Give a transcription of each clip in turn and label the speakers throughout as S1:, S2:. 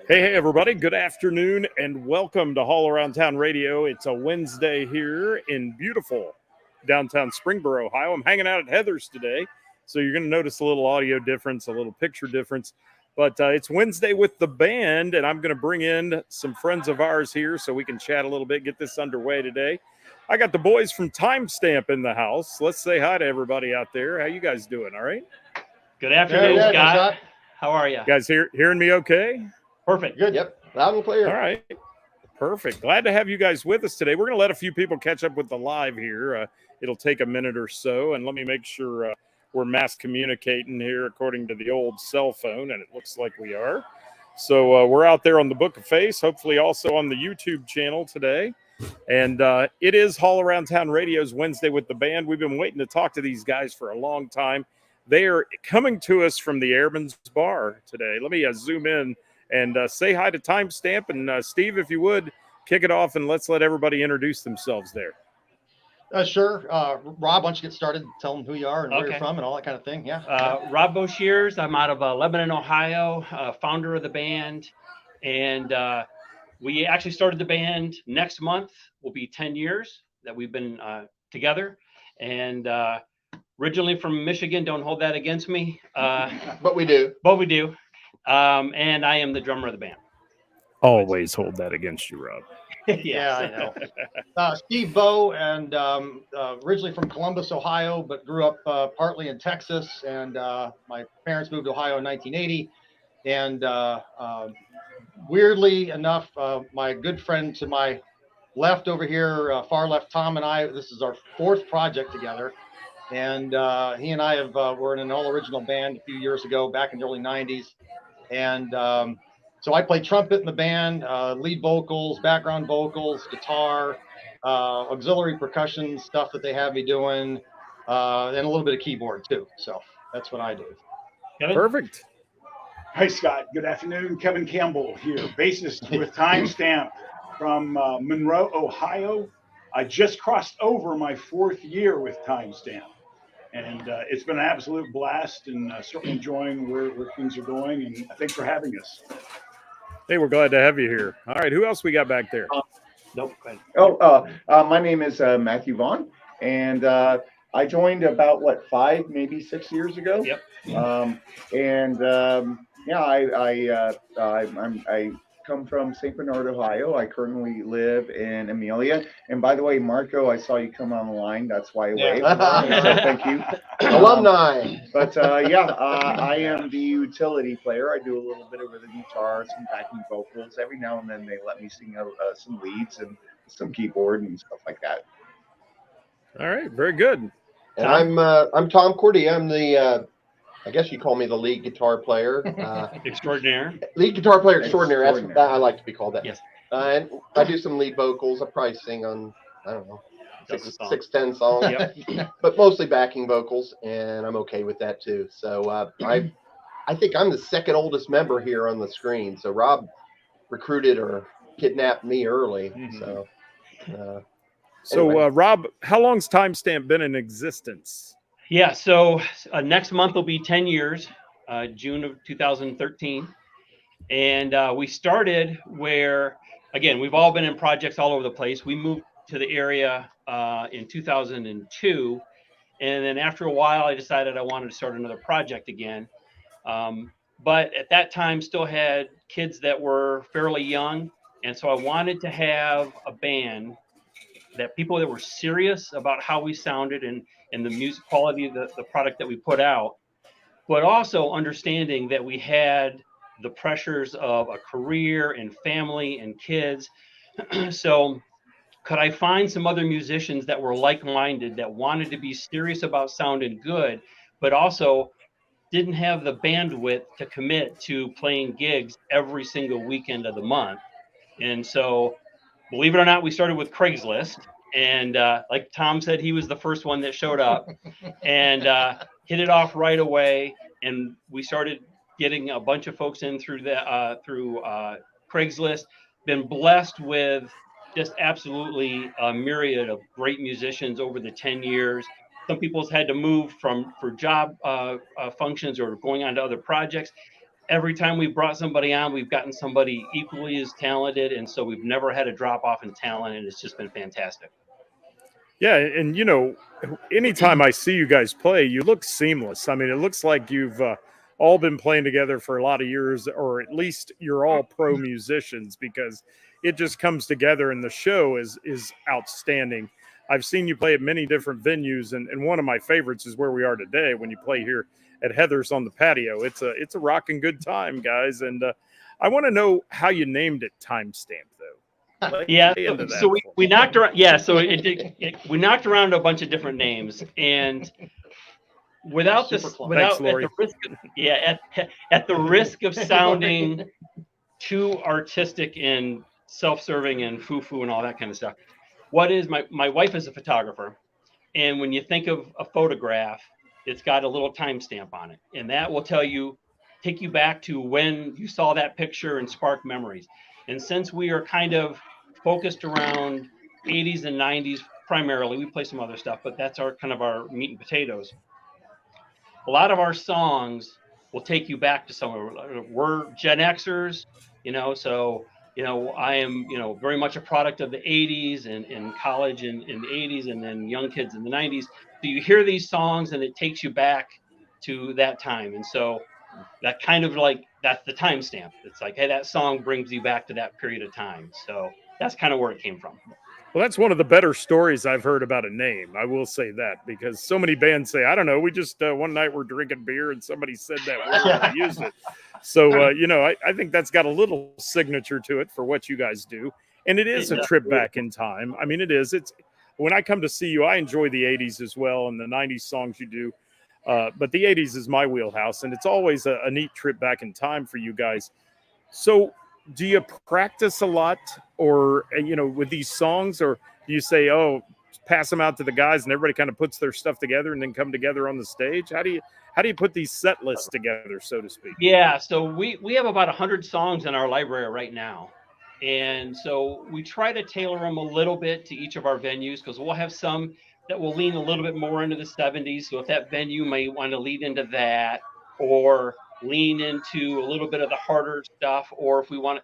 S1: Hey, everybody. Good afternoon and welcome to All Around Town Radio. It's a Wednesday here in beautiful downtown Springboro, Ohio. I'm hanging out at Heather's today, so you're going to notice a little audio difference, a little picture difference. But it's Wednesday with the band, and I'm going to bring in some friends of ours here so we can chat a little bit, get this underway today. I got the boys from Timestamp in the house. Let's say hi to everybody out there. How you guys doing? All right?
S2: Good afternoon,
S3: Good,
S2: Scott. How are you?
S1: Guys, hearing me okay?
S2: Perfect.
S3: Good. Yep. Loud and clear.
S1: All right. Perfect. Glad to have you guys with us today. We're going to let a few people catch up with the live here. It'll take a minute or so, and let me make sure we're mass communicating here according to the old cell phone, and it looks like we are. So we're out there on the Book of Face, hopefully also on the YouTube channel today. And it is All Around Town Radio's Wednesday with the band. We've been waiting to talk to these guys for a long time. They are coming to us from the Airman's Bar today. Let me zoom in and say hi to Timestamp. And Steve, if you would, kick it off and let's let everybody introduce themselves there.
S3: Sure. Rob, why don't you get started? Tell them who you are and where you're from and all that kind of thing. Yeah.
S2: Rob Boshears. I'm out of Lebanon, Ohio, founder of the band. And we actually started the band next month. Will be 10 years that we've been together. And originally from Michigan. Don't hold that against me.
S3: But we do.
S2: But we do. And I am the drummer of the band.
S1: Always hold that against you, Rob.
S3: Yeah, I know. Steve Bowe, and originally from Columbus, Ohio, but grew up partly in Texas. And my parents moved to Ohio in 1980. And weirdly enough, my good friend to my left over here, far left, Tom and I, this is our fourth project together. And he and I were in an all-original band a few years ago, back in the early 90s. And so I play trumpet in the band, lead vocals, background vocals, guitar, auxiliary percussion stuff that they have me doing, and a little bit of keyboard too. So that's what I do.
S2: Kevin?
S1: Perfect.
S4: Hi, Scott. Good afternoon. Kevin Campbell here, bassist with Timestamp from Monroe, Ohio. I just crossed over my fourth year with Timestamp. And it's been an absolute blast, and certainly enjoying where things are going. And thanks for having us.
S1: Hey, we're glad to have you here. All right, who else we got back there?
S2: Nope. Go ahead.
S5: My name is Matthew Vaughn, and I joined about 5, maybe 6 years ago.
S2: Yep.
S5: I come from St. Bernard, Ohio. I currently live in Amelia. And by the way, Marco, I saw you come on the line. That's why I waved. So thank you.
S3: Alumni.
S5: I am the utility player. I do a little bit over the guitar, some backing vocals. Every now and then they let me sing some leads and some keyboard and stuff like that.
S1: All right, very good.
S6: And I'm Tom Cordia. I'm the I guess you call me the lead guitar player.
S2: Extraordinaire.
S6: Lead guitar player extraordinaire. That's what I like to be called that.
S2: Yes.
S6: And I do some lead vocals. I probably sing on, I don't know, 6-10 songs.
S2: Yep.
S6: But mostly backing vocals, and I'm okay with that too. So I think I'm the second oldest member here on the screen. So Rob recruited or kidnapped me early.
S2: Mm-hmm.
S6: So
S1: Anyway. Rob, how long's Timestamp been in existence?
S2: Yeah, so next month will be 10 years, June of 2013. And we started where, again, we've all been in projects all over the place. We moved to the area in 2002. And then after a while, I decided I wanted to start another project again. But at that time, still had kids that were fairly young. And so I wanted to have a band that people that were serious about how we sounded and the music quality of the product that we put out, but also understanding that we had the pressures of a career and family and kids. So could I find some other musicians that were like-minded, that wanted to be serious about sounding good, but also didn't have the bandwidth to commit to playing gigs every single weekend of the month? And so, believe it or not, we started with Craigslist. And like Tom said, he was the first one that showed up and hit it off right away. And we started getting a bunch of folks in through Craigslist. Been blessed with just absolutely a myriad of great musicians over the 10 years. Some people's had to move for job functions or going on to other projects. every time we've brought somebody on, we've gotten somebody equally as talented, and so we've never had a drop off in talent, and it's just been fantastic.
S1: Yeah, and anytime I see you guys play, you look seamless. I mean, it looks like you've all been playing together for a lot of years, or at least you're all pro musicians, because it just comes together, and the show is outstanding. I've seen you play at many different venues, and one of my favorites is where we are today when you play here at Heather's on the patio. It's a rocking good time, guys, and I want to know how you named it Timestamp, though.
S2: Yeah, so we knocked around. Yeah, so we knocked around a bunch of different names, and without
S1: Thanks, Lori.
S2: at the risk of sounding too artistic and self-serving and foo-foo and all that kind of stuff, my wife is a photographer, and when you think of a photograph, it's got a little timestamp on it, and that will take you back to when you saw that picture and spark memories. And since we are kind of focused around 80s and 90s primarily, we play some other stuff, but that's our meat and potatoes. A lot of our songs will take you back to somewhere. We're Gen Xers, so I am very much a product of the 80s and in college in the 80s, and then young kids in the 90s. So you hear these songs and it takes you back to that time, and so that kind of that's the timestamp. It's like, hey, that song brings you back to that period of time. So that's kind of where it came from.
S1: Well, that's one of the better stories I've heard about a name. I will say that, because so many bands say, I don't know, we just one night we're drinking beer and somebody said that word and I used it. So, I think that's got a little signature to it for what you guys do. And it is a trip back in time. I mean, it is. It's when I come to see you, I enjoy the 80s as well and the 90s songs you do. But the 80s is my wheelhouse, and it's always a neat trip back in time for you guys. So do you practice a lot, or, with these songs, or do you say, oh, pass them out to the guys and everybody kind of puts their stuff together and then come together on the stage? How do you put these set lists together, so to speak?
S2: Yeah, so we have about 100 songs in our library right now. And so we try to tailor them a little bit to each of our venues, because we'll have some that will lean a little bit more into the 70s. So if that venue may want to lead into that, or lean into a little bit of the harder stuff, or if we want to,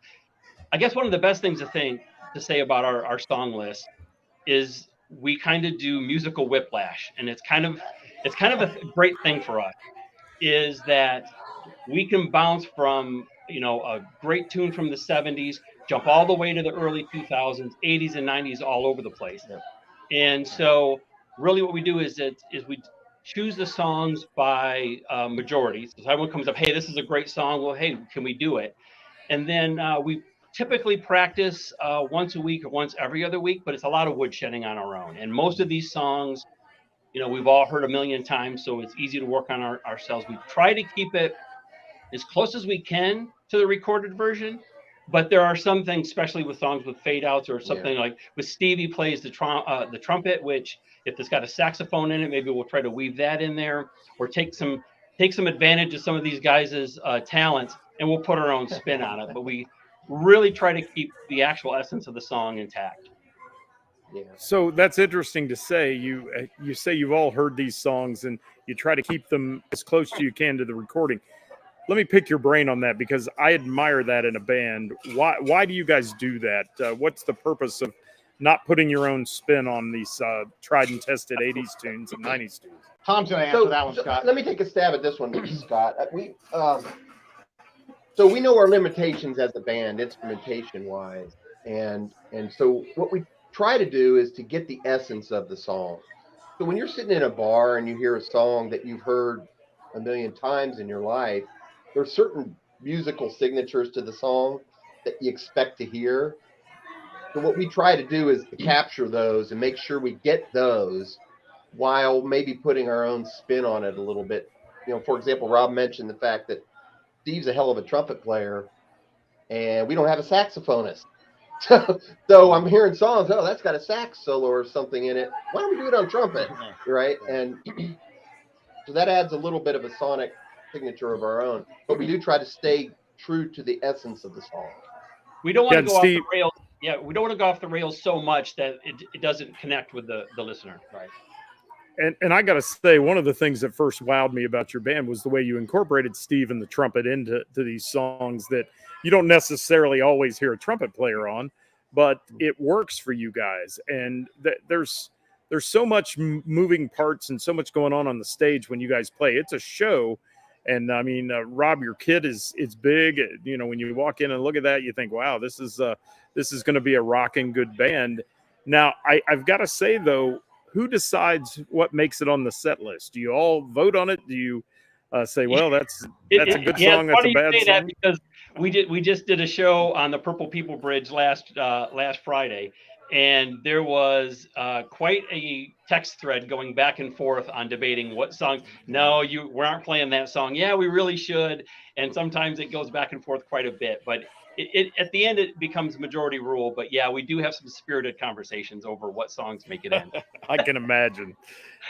S2: I guess one of the best things to say about our song list is we kind of do musical whiplash. And it's kind of a great thing for us, is that we can bounce from, a great tune from the 70s, jump all the way to the early 2000s, 80s and 90s, all over the place. Yeah. And so really what we do is we choose the songs by majority. So someone comes up, hey, this is a great song. Well, hey, can we do it? And then we typically practice once a week or once every other week, but it's a lot of woodshedding on our own. And most of these songs, we've all heard a million times, so it's easy to work on ourselves. We try to keep it as close as we can to the recorded version, but there are some things, especially with songs with fade outs or something like with Stevie plays the trumpet, which if it's got a saxophone in it, maybe we'll try to weave that in there, or take some advantage of some of these guys' talents, and we'll put our own spin on it. But we really try to keep the actual essence of the song intact.
S1: Yeah. So that's interesting to say. You say you've all heard these songs and you try to keep them as close as you can to the recording. Let me pick your brain on that, because I admire that in a band. Why do you guys do that? What's the purpose of not putting your own spin on these tried and tested 80s tunes and 90s tunes?
S3: Tom's going to answer that one, Scott.
S6: Let me take a stab at this one, Scott. So we know our limitations as a band, instrumentation-wise. And so what we try to do is to get the essence of the song. So when you're sitting in a bar and you hear a song that you've heard a million times in your life, there are certain musical signatures to the song that you expect to hear. So what we try to do is to capture those and make sure we get those while maybe putting our own spin on it a little bit. For example, Rob mentioned the fact that Steve's a hell of a trumpet player and we don't have a saxophonist. So I'm hearing songs, oh, that's got a sax solo or something in it. Why don't we do it on trumpet? Right? And so that adds a little bit of a sonic signature of our own, but we do try to stay true to the essence of the song.
S2: We don't want to go off the rails. Yeah, we don't want to go off the rails so much that it doesn't connect with the listener. Right.
S1: and I got to say, one of the things that first wowed me about your band was the way you incorporated Steve and the trumpet into these songs that you don't necessarily always hear a trumpet player on, but it works for you guys. And there's so much moving parts and so much going on the stage when you guys play. It's a show. And I mean, Rob, your kid is big. You know, when you walk in and look at that, you think, wow, this is going to be a rocking good band. Now, I've got to say, though, who decides what makes it on the set list? Do you all vote on it? Do you say, well, that's a good song, that's a bad song?
S2: Because we just did a show on the Purple People Bridge last Friday, and there was quite a text thread going back and forth on debating what songs. No, we aren't playing that song. Yeah, we really should. And sometimes it goes back and forth quite a bit, but it at the end it becomes majority rule. But yeah, we do have some spirited conversations over what songs make it in.
S1: I can imagine.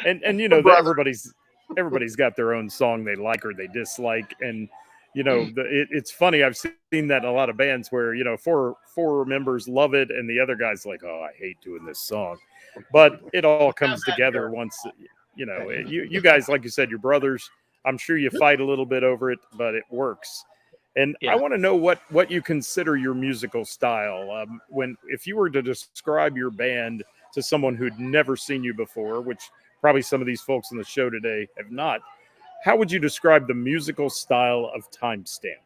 S1: And you know, everybody's got their own song they like or they dislike. And you know, it's funny. I've seen that in a lot of bands where, you know, four members love it and the other guy's like, oh, I hate doing this song. But it all comes together once, you know, you guys, like you said, your brothers, I'm sure you fight a little bit over it, but it works. And I want to know what you consider your musical style. If you were to describe your band to someone who'd never seen you before, which probably some of these folks on the show today have not, how would you describe the musical style of Timestamp?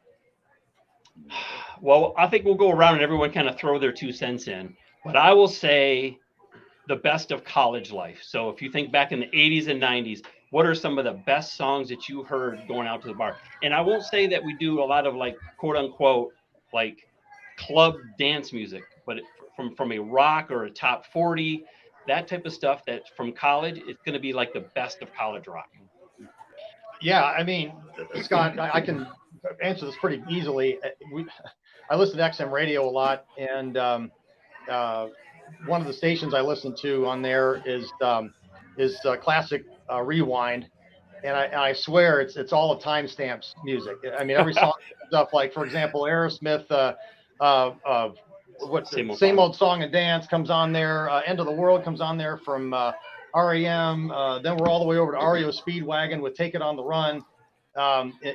S2: Well, I think we'll go around and everyone kind of throw their 2 cents in. But I will say the best of college life. So if you think back in the 80s and 90s, what are some of the best songs that you heard going out to the bar? And I won't say that we do a lot of like, quote unquote, like club dance music, but from a rock or a top 40, that type of stuff that from college, it's going to be like the best of college rock.
S3: Yeah, I mean, Scott, I can answer this pretty easily. I listen to XM radio a lot, and one of the stations I listen to on there is classic Rewind, and I swear it's all of Timestamp's music. I mean, every song stuff like, for example, Aerosmith, Same Old Song and Dance comes on there. End of the World comes on there from REM. Then we're all the way over to REO Speedwagon with Take It on the Run.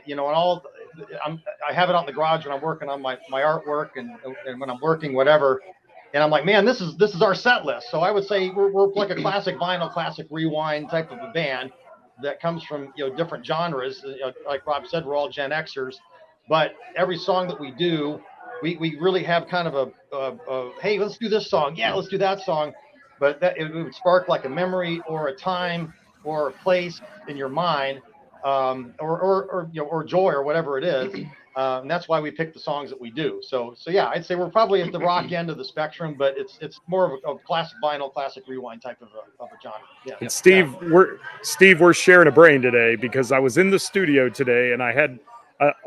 S3: You know, and I have it out in the garage when I'm working on my artwork and when I'm working, whatever. And I'm like, man, this is our set list. So I would say we're like a classic vinyl, classic Rewind type of a band that comes from, you know, different genres. You know, like Rob said, we're all Gen Xers, but every song that we do, we really have kind of a hey, let's do this song. Yeah, let's do that song. But it would spark like a memory or a time or a place in your mind, or you know, or joy or whatever it is. And that's why we pick the songs that we do. So yeah, I'd say we're probably at the rock end of the spectrum, but it's more of a classic vinyl, classic Rewind type of a genre. Yeah.
S1: And Steve, we're sharing a brain today because I was in the studio today and I had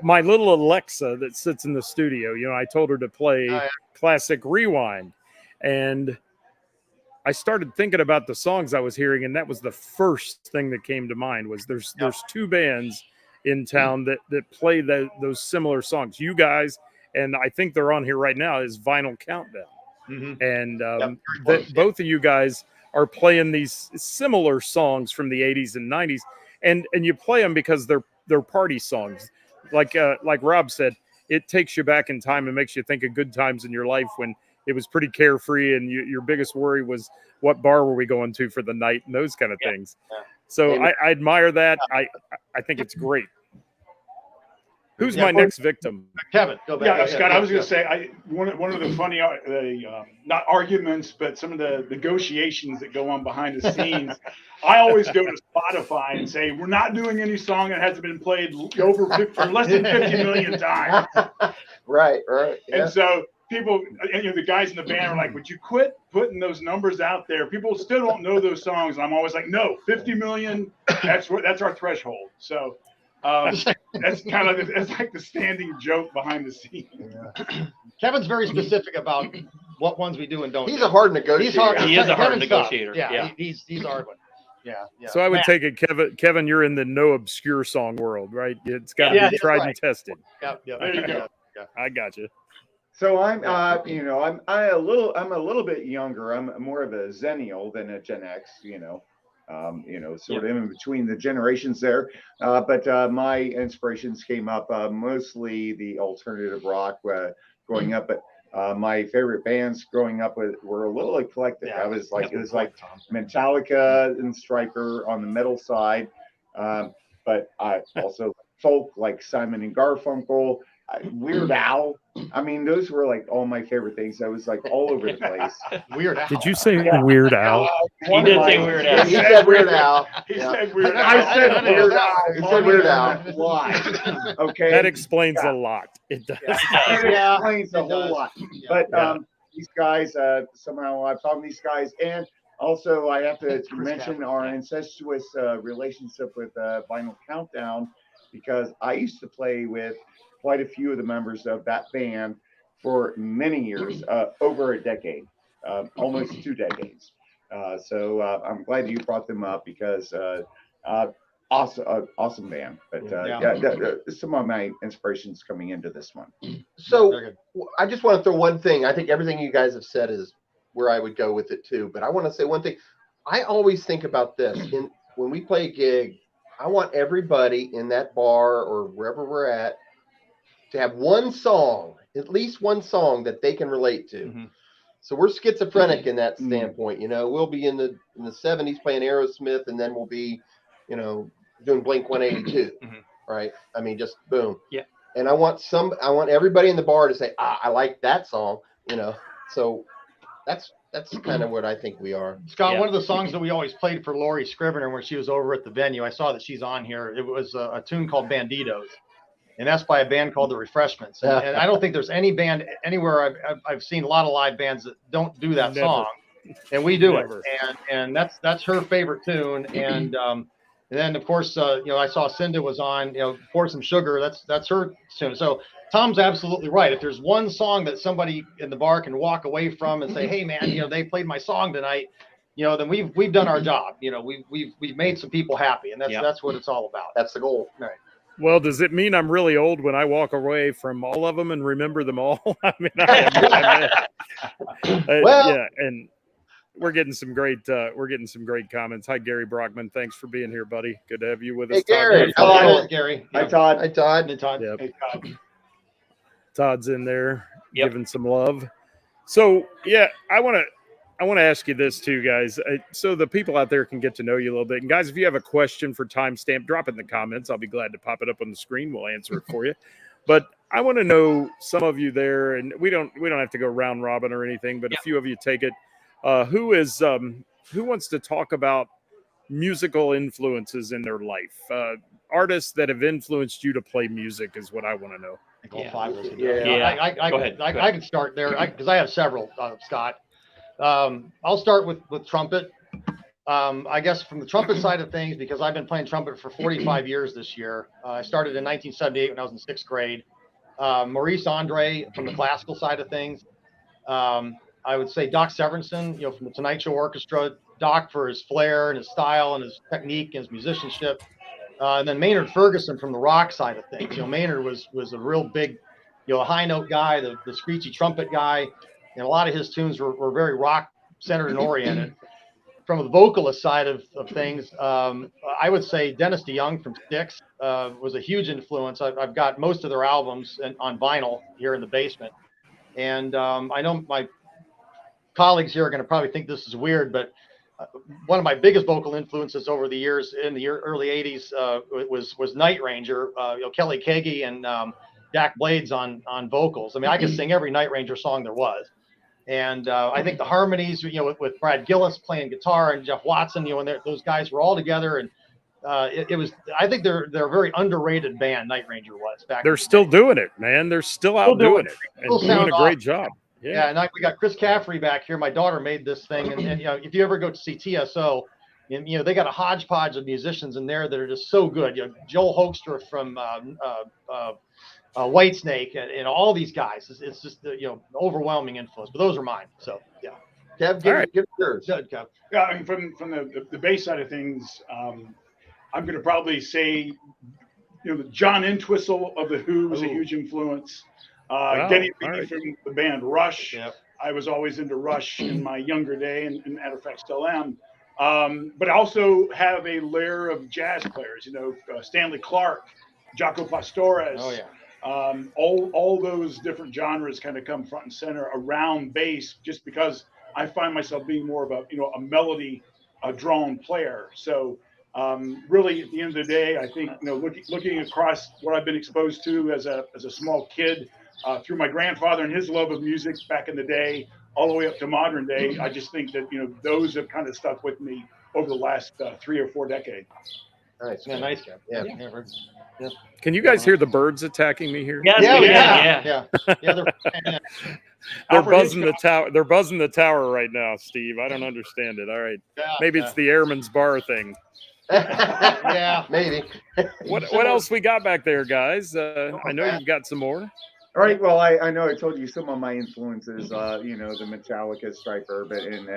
S1: my little Alexa that sits in the studio. You know, I told her to play classic Rewind, and I started thinking about the songs I was hearing, and that was the first thing that came to mind. Was there's 2 bands in town that play those similar songs. You guys, and I think they're on here right now, is Vinyl Countdown. Mm-hmm. And both of you guys are playing these similar songs from the 80s and 90s, and you play them because they're party songs. Like Rob said, it takes you back in time and makes you think of good times in your life when it was pretty carefree and your biggest worry was what bar were we going to for the night and those kind of things. Yeah. So I admire that. I think it's great. Who's my next victim?
S3: Kevin, go back.
S4: Yeah, Scott, I was going to say, one of the funny, not arguments, but some of the negotiations that go on behind the scenes, I always go to Spotify and say, we're not doing any song that hasn't been played or less than 50 million times.
S6: Right. Yeah.
S4: And so people, you know, the guys in the band are like, would you quit putting those numbers out there? People still don't know those songs. And I'm always like, no, 50 million, that's our threshold. So that's kind of it's like the standing joke behind the scenes.
S3: Yeah. Kevin's very specific about what ones we do and don't.
S6: He's a hard negotiator.
S2: He is a hard negotiator.
S3: Yeah. He's a hard one. Yeah.
S1: So I would take it, Kevin, you're in the no obscure song world, right? It's got to be tried and tested.
S3: Yep.
S4: There you go.
S3: Yeah.
S1: I got you.
S5: So I'm a little bit younger. I'm more of a Zennial than a Gen X, you know. Sort of in between the generations there. But my inspirations came up mostly the alternative rock growing up. But my favorite bands growing up were a little eclectic.
S3: Yeah,
S5: It was like Metallica and Stryper on the metal side, but I also folk like Simon and Garfunkel, Weird Al. I mean, those were like all my favorite things. I was like all over the place.
S3: Weird Al.
S1: Did you say Weird Al?
S2: He did say Weird Al.
S6: He said Weird Al.
S4: He
S6: Yeah.
S4: said Weird Al.
S5: I said Weird Al.
S6: He said Weird Al.
S5: Why? Okay.
S1: That explains a lot. It does.
S5: That explains a
S3: it
S5: whole
S3: does.
S5: lot.
S3: Yeah.
S5: But
S1: Yeah.
S5: these guys, somehow I've found these guys, and also I have to mention
S3: Chris
S5: our
S3: Caffrey.
S5: incestuous relationship with Vinyl Countdown, because I used to play with quite a few of the members of that band for many years, over a decade, almost 2 decades. So I'm glad you brought them up because awesome band. But some of my inspirations coming into this one.
S6: So
S3: Very good.
S6: I just want to throw one thing. I think everything you guys have said is where I would go with it too. But I want to say one thing. I always think about this. When we play a gig, I want everybody in that bar or wherever we're at to have one song, at least one song that they can relate to.
S3: Mhm.
S6: So we're schizophrenic in that standpoint. We'll be in the 70s playing Aerosmith, and then we'll be, doing Blink 182,
S2: Mhm.
S6: right? I mean, just boom.
S2: Yeah.
S6: And I want everybody in the bar to say, I like that song, So that's kind of what I think we are.
S3: Scott,
S2: Yeah.
S3: one of the songs that we always played for Lori Scrivener when she was over at the venue, I saw that she's on here. It was a tune called Banditos, and that's by a band called The Refreshments. And I don't think there's any band anywhere I've seen a lot of live bands that don't do that
S1: Never.
S3: song, and we do
S1: Never.
S3: it. And that's her favorite tune. And then of course I saw Cinda was on Pour Some Sugar. That's her tune. So Tom's absolutely right. If there's one song that somebody in the bar can walk away from and say, hey man, they played my song tonight, then we've done our job. We've made some people happy, and that's what it's all about.
S6: That's the goal.
S3: Right.
S1: Well, does it mean I'm really old when I walk away from all of them and remember them all? I mean, yeah, and we're getting some great comments. Hi, Gary Brockman. Thanks for being here, buddy. Good to have you with us.
S6: Hey, Gary.
S3: Hello,
S6: Hello.
S3: Gary.
S5: Hi, Todd.
S6: Hi, Todd.
S3: Hey, Todd.
S1: Yep.
S4: Hey, Todd.
S1: Todd's in there
S2: Yep.
S1: giving some love. So yeah, I want to ask you this too, guys. So the people out there can get to know you a little bit. And guys, if you have a question for Timestamp, drop it in the comments. I'll be glad to pop it up on the screen. We'll answer it for you. But I want to know some of you there, and we don't have to go round robin or anything, but a few of you take it. Who wants to talk about musical influences in their life? Artists that have influenced you to play music is what I want to know.
S3: I think all five of us can do
S6: Yeah.
S3: it.
S2: Yeah. Go ahead.
S3: I can start there because I have several, Scott. I'll start with trumpet. I guess from the trumpet side of things, because I've been playing trumpet for 45 years this year. I started in 1978 when I was in 6th grade. Maurice Andre from the classical side of things. I would say Doc Severinsen, from the Tonight Show Orchestra. Doc for his flair and his style and his technique and his musicianship. And then Maynard Ferguson from the rock side of things. Maynard was a real big, high note guy, the screechy trumpet guy. And a lot of his tunes were very rock centered and oriented. From the vocalist side of things, I would say Dennis DeYoung from Styx was a huge influence. I've got most of their albums on vinyl here in the basement. And I know my colleagues here are going to probably think this is weird, but one of my biggest vocal influences over the years in the early 80s was Night Ranger, Kelly Keagy and Dak Blades on vocals. I mean, I could sing every Night Ranger song there was. And I think the harmonies, with Brad Gillis playing guitar and Jeff Watson, and those guys were all together. And it was, I think they're a very underrated band, Night Ranger was back.
S1: They're still doing it, man. They're still out doing it and
S3: Still
S1: doing
S3: sound
S1: a great job.
S3: Yeah, and we got Chris Caffrey back here. My daughter made this thing, and if you ever go to see TSO, and they got a hodgepodge of musicians in there that are just so good. Joel Hoekstra from Whitesnake, and all these guys. It's just overwhelming influence. But those are mine. So yeah.
S6: Kev, give yours.
S3: Good, Kev.
S4: Yeah, I mean, from the bass side of things, I'm going to probably say, John Entwistle of the Who was a huge influence. Denny Reed from the band Rush.
S3: Yep.
S4: I was always into Rush in my younger day, and matter of fact, still am. But I also have a layer of jazz players, Stanley Clark, Jaco Pastores.
S3: Oh yeah.
S4: All those different genres kind of come front and center around bass, just because I find myself being more of a melody drawn player. So really, at the end of the day, I think looking across what I've been exposed to as a small kid through my grandfather and his love of music back in the day, all the way up to modern day, I just think that those have kind of stuck with me over the last 3 or 4 decades.
S6: Nice.
S3: Yeah, nice.
S6: Yeah.
S1: Can you guys hear the birds attacking me here?
S2: Yes,
S3: Yeah,
S2: we
S3: yeah,
S2: can, yeah.
S3: yeah.
S1: They're
S4: Alfred
S1: buzzing the
S4: Hitchcock.
S1: tower. They're buzzing the tower right now, Steve. I don't understand it. All right, maybe it's the Airman's Bar thing.
S3: Yeah.
S6: Maybe.
S1: What else we got back there, guys? I know you've got some more.
S5: All right. Well, I know I told you some of my influences, the Metallica, Stryper, but and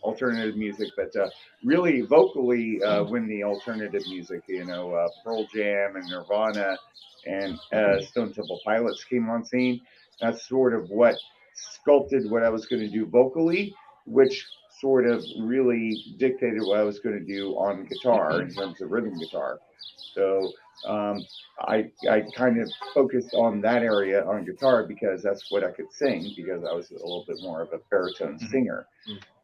S5: alternative music, but really vocally, when the alternative music, Pearl Jam and Nirvana and Stone Temple Pilots came on scene, that's sort of what sculpted what I was going to do vocally, which sort of really dictated what I was going to do on guitar in terms of rhythm guitar. So I kind of focused on that area on guitar because that's what I could sing, because I was a little bit more of a baritone singer.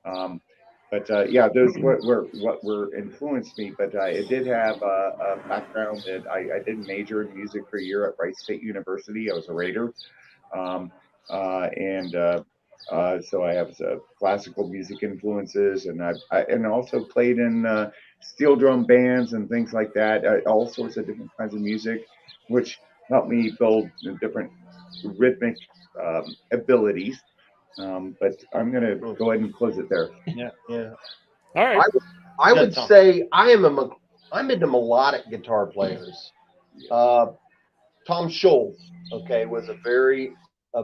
S5: Those were influenced me. But I did have a background that I did major in music for a year at Wright State University. I was a Raider, so I have classical music influences, and I also played in steel drum bands and things like that, all sorts of different kinds of music, which helped me build different rhythmic abilities. But I'm going to go ahead and close it there.
S3: Yeah.
S1: All right.
S6: I would say I'm into melodic guitar players. Tom Scholz, was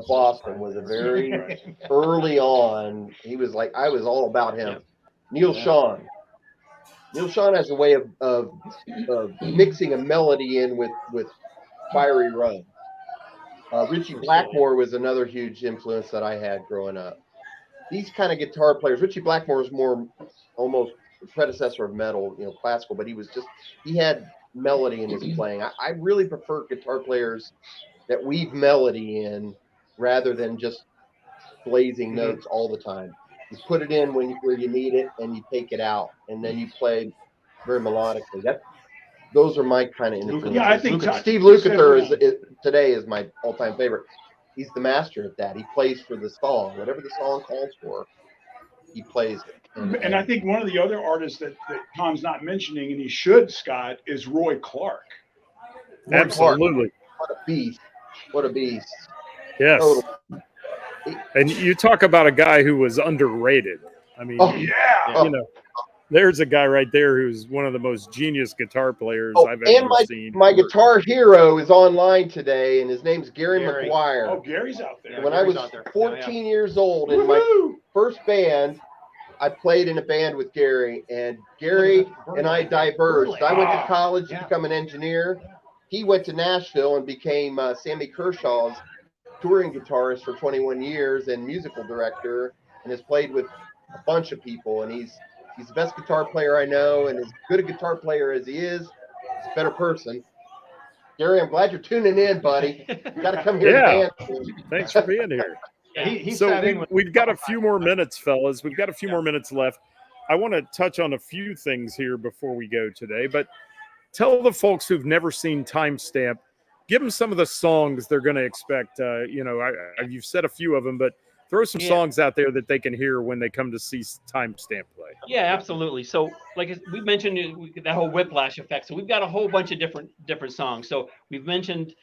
S6: Boston was a very early on. He was like, I was all about him.
S2: Yeah.
S6: Neil Sean. Neil Sean has a way of mixing a melody in with fiery run. Richie Blackmore was another huge influence that I had growing up. These kind of guitar players, Richie Blackmore was more almost the predecessor of metal, classical, but he had melody in his playing. I really prefer guitar players that weave melody in rather than just blazing notes all the time. You put it in where you need it, and you take it out, and then you play very melodically. Those are my kind of influences.
S4: Yeah, I think
S6: Steve Lukather today is my all-time favorite. He's the master of that. He plays for the song. Whatever the song calls for, he plays it.
S4: And I think one of the other artists that Tom's not mentioning, and he should, Scott, is Roy Clark.
S1: Absolutely.
S6: What a beast. What a beast.
S1: Yes.
S6: Totally.
S1: And you talk about a guy who was underrated. I mean, there's a guy right there who's one of the most genius guitar players I've ever seen.
S6: My guitar hero is online today, and his name's Gary McGuire.
S4: Oh, Gary's out there.
S6: When I was 14 years old, in my first band, I played in a band with Gary, and Gary and I diverged. I went to college to become an engineer. He went to Nashville and became Sammy Kershaw's touring guitarist for 21 years and musical director, and has played with a bunch of people. And he's the best guitar player I know, and as good a guitar player as he is, he's a better person. Gary, I'm glad you're tuning in, buddy. You got to come here and dance.
S1: Thanks for being here. We've got a few more minutes, fellas. We've got a few more minutes left. I want to touch on a few things here before we go today, but tell the folks who've never seen Timestamp, give them some of the songs they're going to expect. You've said a few of them, but throw some songs out there that they can hear when they come to see Timestamp play.
S2: Yeah, absolutely. So, like we mentioned, that whole Whiplash effect. So we've got a whole bunch of different songs. So we've mentioned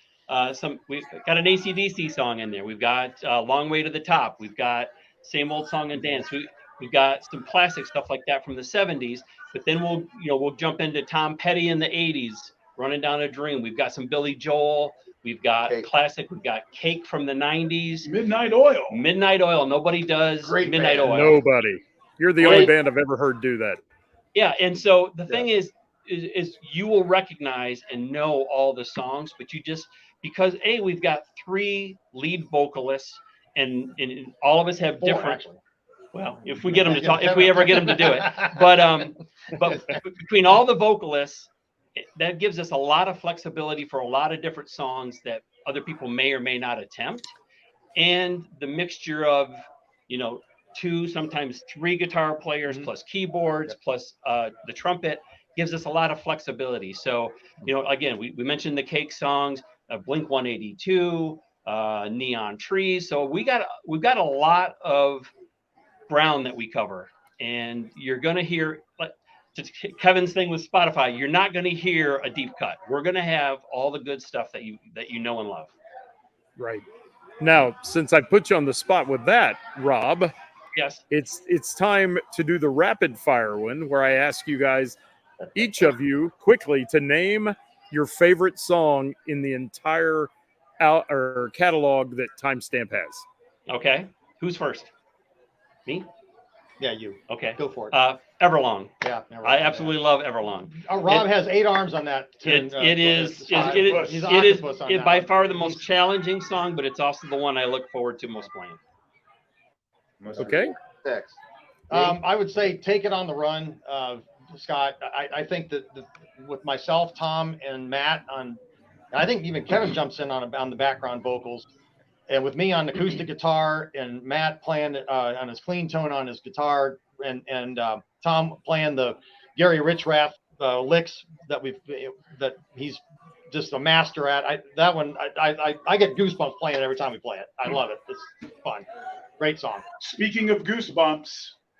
S2: we've got an AC/DC song in there. We've got Long Way to the Top. We've got Same Old Song and Dance. We've got some classic stuff like that from the 70s. But then we'll jump into Tom Petty in the 80s. Running Down a Dream. We've got some Billy Joel. We've got classic. We've got Cake from the 90s.
S4: Midnight Oil.
S2: Midnight Oil. Nobody does Midnight Oil.
S1: Nobody. You're the only band I've ever heard do that.
S2: Yeah, and so the thing is you will recognize and know all the songs, but you just because we've got 3 lead vocalists, and all of us have Well, if we get them to talk, if we ever get them to do it, but between all the vocalists, that gives us a lot of flexibility for a lot of different songs that other people may or may not attempt, and the mixture of, you know, 2, sometimes 3 guitar players plus keyboards plus the trumpet gives us a lot of flexibility. So, you know, again, we mentioned the Cake songs, Blink 182, Neon Trees. So we've got a lot of ground that we cover, and you're going to hear, like Kevin's thing with Spotify, you're not going to hear a deep cut. We're going to have all the good stuff that you know and love.
S1: Right. Now, since I put you on the spot with that, Rob,
S2: Yes.
S1: it's time to do the rapid fire one, where I ask you guys, each of you, quickly to name your favorite song in the entire catalog that Timestamp has.
S2: Okay. Who's first? Me?
S3: Yeah, you.
S2: Okay.
S3: Go for it.
S2: Everlong.
S3: Yeah.
S2: I absolutely love Everlong.
S3: Rob has 8 arms on that tune.
S2: It is
S3: He's an
S2: it is
S3: octopus on that
S2: by
S3: one.
S2: far the most challenging song, but it's also the one I look forward to most playing.
S1: Okay.
S6: Next.
S3: I would say Take It on the Run, Scott. I think that with myself, Tom, and Matt and I think even Kevin jumps in on the background vocals, and with me on acoustic guitar and Matt playing on his clean tone on his guitar, and Tom playing the Gary Richrath licks that he's just a master at. I get goosebumps playing it every time we play it. I love it. It's fun. Great song.
S4: Speaking of goosebumps,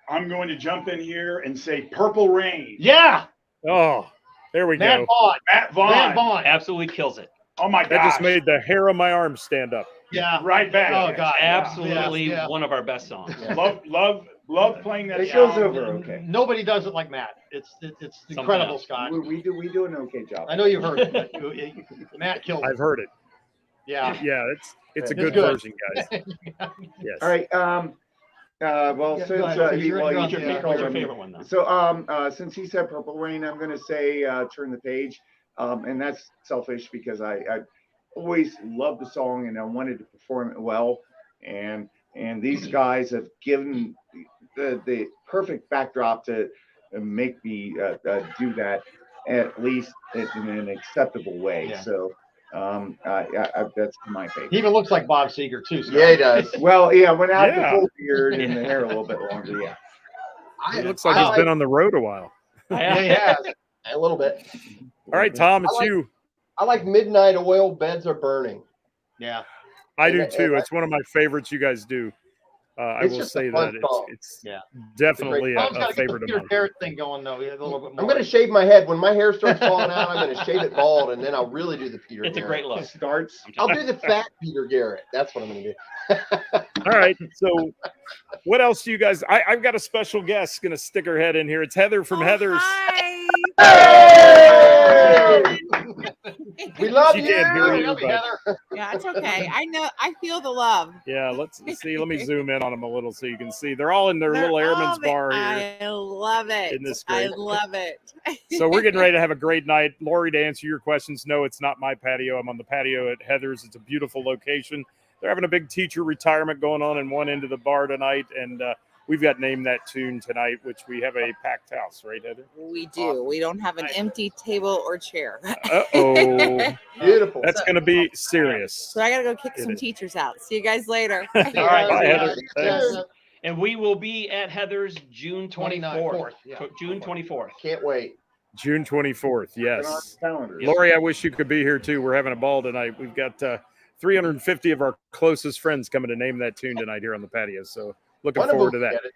S4: I'm going to jump in here and say Purple Rain.
S3: Yeah.
S1: Oh, there we
S3: Matt
S1: go.
S3: Vaughn.
S4: Matt Vaughn.
S3: Matt Vaughn.
S2: Absolutely kills it.
S4: Oh my
S1: That
S4: gosh.
S1: just made the hair on my arm stand up.
S3: Yeah.
S4: Right back.
S3: Oh God.
S2: Absolutely
S3: Yeah.
S2: one of our best songs.
S4: Love playing that
S5: It
S4: song.
S5: goes over okay.
S3: Nobody does it like Matt. It's incredible,
S2: else.
S3: Scott.
S5: We do an okay job.
S3: I know you've heard it. But Matt killed it.
S1: I've heard it.
S3: Yeah.
S1: Yeah, it's a
S3: It's
S1: good
S3: good.
S1: version, guys. Yes.
S5: All right. Well,
S3: Yeah,
S5: since
S3: go ahead.
S5: he, well,
S2: What's
S5: you
S2: your,
S5: called
S2: what's your
S5: him-
S2: favorite one, though?
S5: So, since he said Purple Rain, I'm going to say Turn the Page, and that's selfish because I always loved the song and I wanted to perform it well, and these guys have given the perfect backdrop to make me do that at least in an acceptable way.
S3: Yeah.
S5: So, that's my favorite.
S3: He even looks like Bob Seger too. Scott.
S6: Yeah, he does.
S5: Well, yeah, when I have
S1: Yeah.
S5: the full beard and the hair a little bit longer, yeah.
S1: It looks like he's been on the road a while.
S3: Yeah, he has.
S6: A little bit.
S1: All right, Tom, it's
S6: I like-
S1: you.
S6: I like Midnight Oil, Beds Are Burning.
S3: Yeah.
S1: I do
S6: and
S1: too.
S6: I-
S1: It's one of my favorites you guys do. I
S6: It's
S1: will
S6: just a
S1: say
S6: fun
S1: that
S6: song.
S1: it's
S3: Yeah.
S1: definitely
S3: Tom's
S1: a
S3: got to get the
S1: favorite of
S3: Peter
S1: mine.
S3: Garrett thing going though. A little bit more.
S6: I'm going to shave my head. When my hair starts falling out, I'm going to shave it bald, and then I'll really do the Peter
S2: It's a
S6: Garrett.
S2: great look.
S5: Starts.
S6: I'll do the fat Peter Garrett. That's what I'm going to do.
S1: All right. So, what else do you guys? I've got a special guest going to stick her head in here. It's Heather from Heather's.
S6: Hey! We love
S1: She
S6: you.
S1: can't hear you,
S3: Love you,
S1: but-
S3: Heather.
S7: Yeah, it's okay. I know. I feel the love.
S1: Yeah, let's see. Let me zoom in on them a little so you can see. They're all in their little
S7: They're
S1: airman's
S7: all there.
S1: bar here.
S7: I love it.
S1: Isn't this
S7: I
S1: great?
S7: love it.
S1: So we're getting ready to have a great night. Lori, to answer your questions, no, it's not my patio. I'm on the patio at Heather's. It's a beautiful location. They're having a big teacher retirement going on in one end of the bar tonight, and we've got Name That Tune tonight, which we have a packed house, right, Heather?
S7: We do. We don't have an empty table or chair.
S1: Uh-oh.
S6: Beautiful.
S1: That's going to be serious.
S7: So I got to go kick
S1: It
S7: some
S1: is.
S7: teachers out. See you guys later.
S2: All right.
S1: Bye, Heather.
S3: Yeah.
S1: Thanks.
S2: And we will be at Heather's June 24th.
S3: Yeah.
S2: June 24th.
S6: Can't wait.
S1: June 24th,
S5: Put it on
S1: yes.
S5: the calendar.
S1: Lori, I wish you could be here too. We're having a ball tonight. We've got 350 of our closest friends coming to Name That Tune tonight here on the patio. So looking
S6: One of
S1: forward to
S6: them
S1: that.
S6: get it.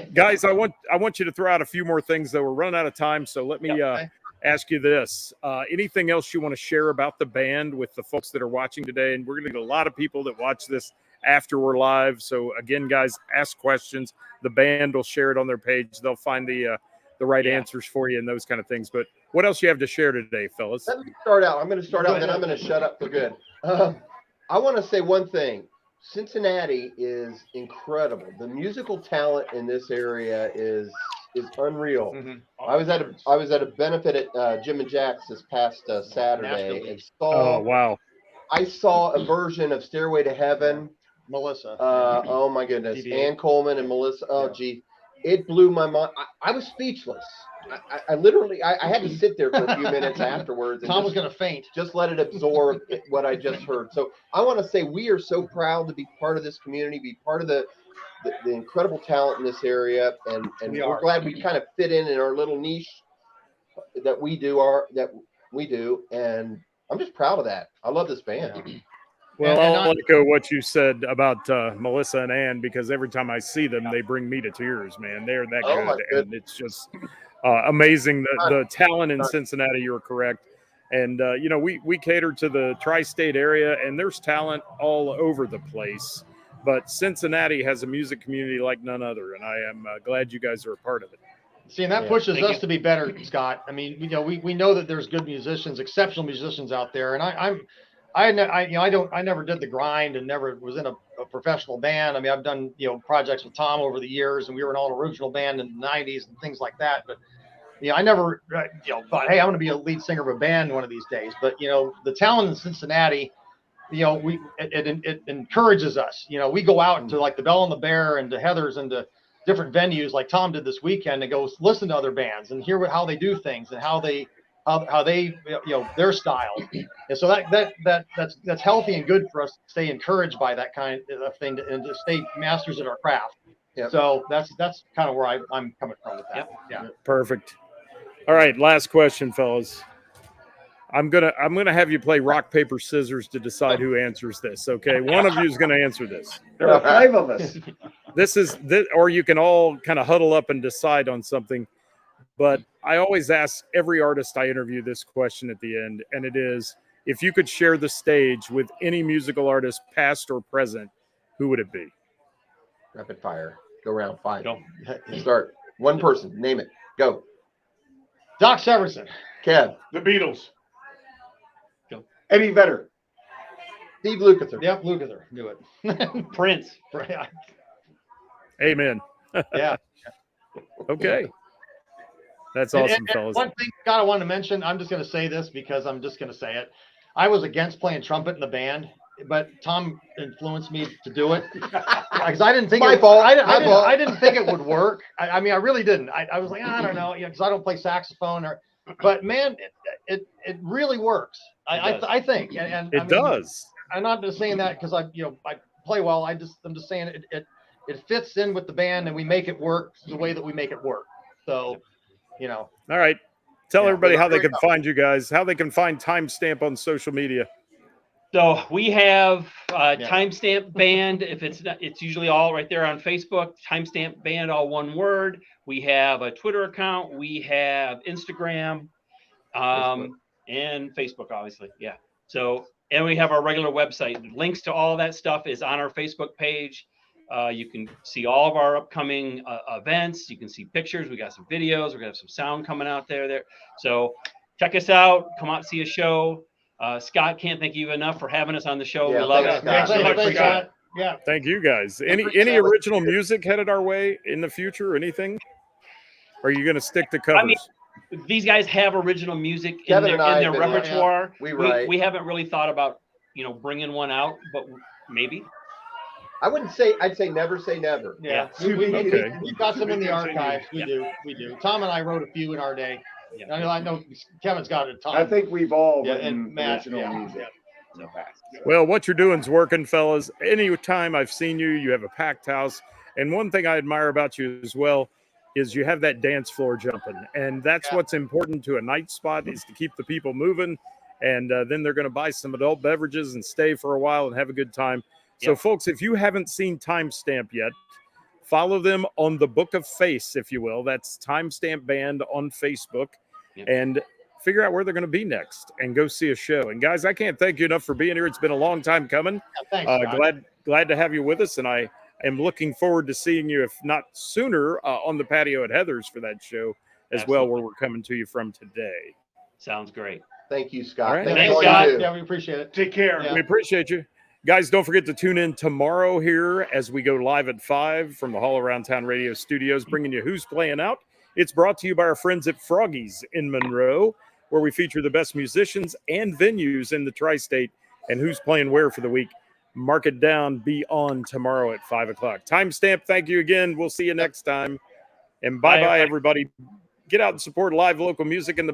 S2: Yeah.
S1: Guys, I want you to throw out a few more things, though. We're running out of time, so let me
S3: Okay.
S1: ask you this: anything else you want to share about the band with the folks that are watching today? And we're going to get a lot of people that watch this after we're live. So again, guys, ask questions. The band will share it on their page. They'll find the right
S2: Yeah.
S1: answers for you and those kind of things. But what else you have to share today, fellas?
S6: Let me start out. I'm going to start
S3: Go
S6: out, then
S3: ahead.
S6: I'm going to shut up for good. I want to say one thing. Cincinnati is incredible. The musical talent in this area is unreal.
S3: Mhm.
S6: I was at a benefit at Jim and Jack's this past Saturday,
S3: Nashville.
S6: and
S1: Oh wow!
S6: I saw a version of Stairway to Heaven
S3: Melissa.
S6: Oh my goodness,
S3: TBA.
S6: Ann Coleman and Melissa. Oh
S3: Yeah.
S6: gee, it blew my mind. I was speechless. I literally I had to sit there for a few minutes afterwards and
S3: Tom was
S6: just,
S3: going to faint.
S6: just let it absorb what I just heard. So I want to say we are so proud to be part of this community, be part of the incredible talent in this area, and
S3: We
S6: we're
S3: are.
S6: glad we kind of fit in our little niche that we do, and I'm just proud of that. I love this band.
S1: Well,
S3: And
S1: I'll echo what you said about Melissa and Ann, because every time I see them, they bring me to tears, man. They're that
S6: Oh, my
S1: good.
S6: goodness.
S1: And it's just amazing. The talent in Cincinnati, you're correct. And, we cater to the tri-state area, and there's talent all over the place. But Cincinnati has a music community like none other, and I am glad you guys are a part of it.
S3: See, and that
S6: Yeah.
S3: pushes
S2: Thank
S3: us
S2: you.
S3: to be better, Scott. I mean, we know that there's good musicians, exceptional musicians out there, and I never did the grind and never was in a professional band. I mean, I've done projects with Tom over the years, and we were an all-original band in the '90s and things like that. But I never thought, hey, I'm going to be a lead singer of a band one of these days. But the talent in Cincinnati, it encourages us. We go out to like the Bell and the Bear and to Heather's and to different venues like Tom did this weekend and go listen to other bands and hear how they do things and how they their style. And so that's healthy and good for us to stay encouraged by that kind of thing and to stay masters at our craft.
S6: Yep.
S3: So that's kind of where I'm coming from with that.
S2: Yep.
S3: Yeah.
S1: Perfect. All right, last question, fellas. I'm gonna have you play rock, paper, scissors to decide who answers this. Okay, one of you is gonna answer this.
S5: There are 5 of us.
S1: Or you can all kind of huddle up and decide on something. But I always ask every artist I interview this question at the end, and it is, if you could share the stage with any musical artist, past or present, who would it be?
S6: Rapid fire. Go round 5.
S2: Go.
S6: Start. One person. Name it. Go.
S3: Doc Severinsen.
S6: Kev.
S4: The Beatles.
S5: Eddie Vedder.
S6: Steve Lukather.
S3: Yep, Lukather. Do it.
S2: Prince.
S3: Right.
S1: Amen.
S3: Yeah.
S1: Okay. That's
S3: And-
S1: awesome,
S3: and
S1: fellas.
S3: one thing, Scott, I wanted to mention, I'm just going to say this because I'm just going to say it. I was against playing trumpet in the band, but Tom influenced me to do it because I didn't think
S6: My fault. My fault.
S3: I didn't think it would work. I mean, I really didn't. I was like, I don't know, because I don't play saxophone but man, it really works. I think, and I
S1: It
S3: mean,
S1: does.
S3: I'm not just saying that because I play well. I'm just saying it fits in with the band and we make it work the way that we make it work. So,
S1: All right. Tell
S3: Yeah,
S1: everybody how they
S6: great
S1: can find you guys, how they can find Timestamp on social media.
S2: So we have Timestamp Band. If it's not, it's usually all right there on Facebook. Timestamp Band, all one word. We have a Twitter account. We have Instagram, and Facebook, obviously. Yeah. So, and we have our regular website. Links to all that stuff is on our Facebook page. You can see all of our upcoming events. You can see pictures. We got some videos. We're gonna have some sound coming out there. So check us out. Come out and see a show. Scott, can't thank you enough for having us on the show.
S6: Yeah,
S2: we love
S6: thanks,
S2: it.
S6: Scott.
S2: So much
S3: Thanks,
S2: for
S3: Scott.
S2: that.
S3: Yeah.
S1: Thank you guys. Any
S6: Appreciate it.
S1: original music headed our way in the future? Anything? Or are you going to stick to covers?
S2: I mean, these guys have original music in
S6: Kevin
S2: their,
S6: and I
S2: in their
S6: have been-
S2: repertoire.
S6: We write.
S2: We haven't really thought about bringing one out, but maybe.
S6: I wouldn't say. I'd say never say never.
S3: Yeah.
S1: Okay.
S3: We've got some in the
S4: Continue.
S3: archives. We do. Tom and I wrote a few in our day.
S2: Yeah.
S3: I know Kevin's got a ton.
S5: I think we've all
S3: Yeah,
S5: written
S3: and Matt,
S5: original
S3: yeah,
S5: music
S3: yeah.
S5: in the past.
S1: Well, what you're doing's working, fellas. Anytime I've seen you, you have a packed house. And one thing I admire about you as well is you have that dance floor jumping. And that's
S3: Yeah.
S1: what's important to a night spot, is to keep the people moving. And then they're going to buy some adult beverages and stay for a while and have a good time. So,
S2: Yep.
S1: folks, if you haven't seen Timestamp yet, follow them on the Book of Face, if you will. That's Timestamp Band on Facebook.
S2: Yep.
S1: And figure out where they're going to be next and go see a show. And guys, I can't thank you enough for being here. It's been a long time coming.
S3: Yeah, thanks, Scott.
S1: Glad to have you with us, and I am looking forward to seeing you, if not sooner, on the patio at Heather's for that show as well, where we're coming to you from today.
S2: Sounds great.
S6: Thank you, Scott.
S1: All right.
S6: Thanks
S2: Thanks,
S6: for all
S2: Scott.
S6: you do.
S3: Yeah, we appreciate it.
S4: Take care.
S3: Yeah.
S1: We appreciate you. Guys, don't forget to tune in tomorrow here as we go live at 5 from the Hall Around Town Radio Studios, bringing you Who's Playing Out. It's brought to you by our friends at Froggy's in Monroe, where we feature the best musicians and venues in the tri-state and who's playing where for the week. Mark it down. Be on tomorrow at 5 o'clock. Timestamp, thank you again. We'll see you next time. And bye-bye, everybody. Get out and support live local music in the